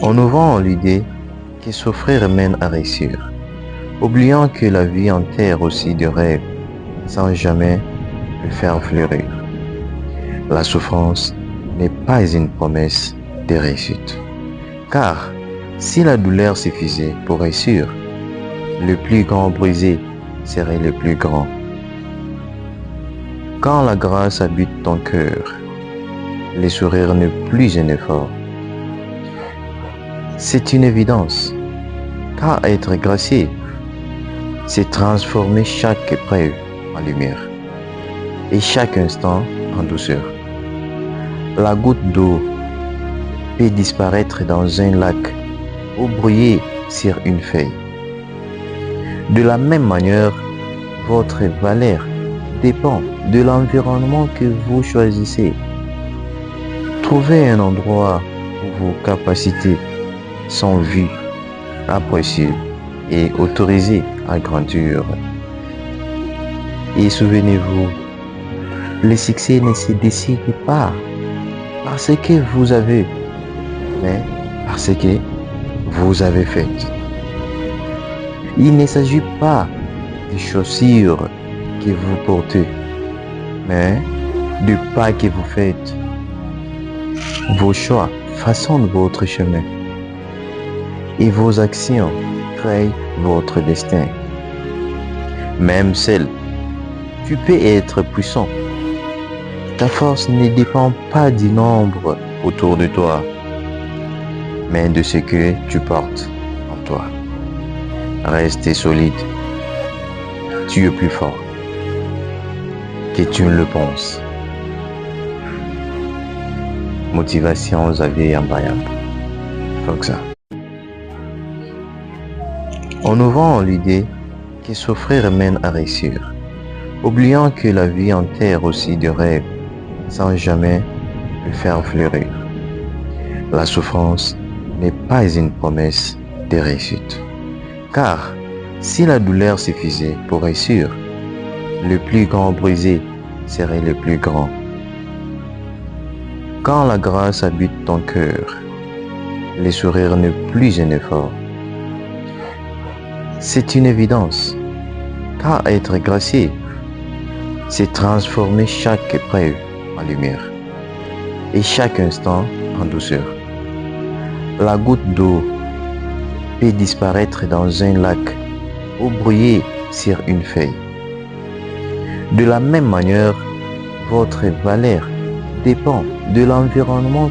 On nous vend l'idée que souffrir mène à réussir, oubliant que la vie enterre aussi de rêves sans jamais le faire fleurir. La souffrance n'est pas une promesse de réussite. Car si la douleur suffisait pour réussir, le plus grand brisé serait le plus grand. Quand la grâce habite ton cœur, le sourire n'est plus un effort. C'est une évidence, car être gracié, c'est transformer chaque épreuve en lumière et chaque instant en douceur. La goutte d'eau peut disparaître dans un lac ou brouiller sur une feuille. De la même manière, votre valeur dépend de l'environnement que vous choisissez. Trouvez un endroit où vos capacités sont vues, appréciées et autorisées à grandir. Et souvenez-vous, le succès ne se décide pas parce que vous avez, mais parce que vous avez fait. Il ne s'agit pas des chaussures que vous portez, mais du pas que vous faites. Vos choix façonnent votre chemin et vos actions créent votre destin. Même seul, tu peux être puissant. Ta force ne dépend pas du nombre autour de toi, mais de ce que tu portes en toi. Reste solide. Tu es plus fort que tu ne le penses. Motivation Xavier Yambayam. Faut que ça. On nous vend l'idée que souffrir mène à réussir, oubliant que la vie enterre aussi de rêves sans jamais le faire fleurir. La souffrance n'est pas une promesse de réussite. Car si la douleur suffisait pour réussir, le plus grand brisé serait le plus grand. Quand la grâce habite ton cœur, le sourire n'est plus un effort. C'est une évidence, car être gracié, c'est transformer chaque épreuve en lumière et chaque instant en douceur. La goutte d'eau peut disparaître dans un lac ou brouiller sur une feuille. De la même manière, votre valeur dépend de l'environnement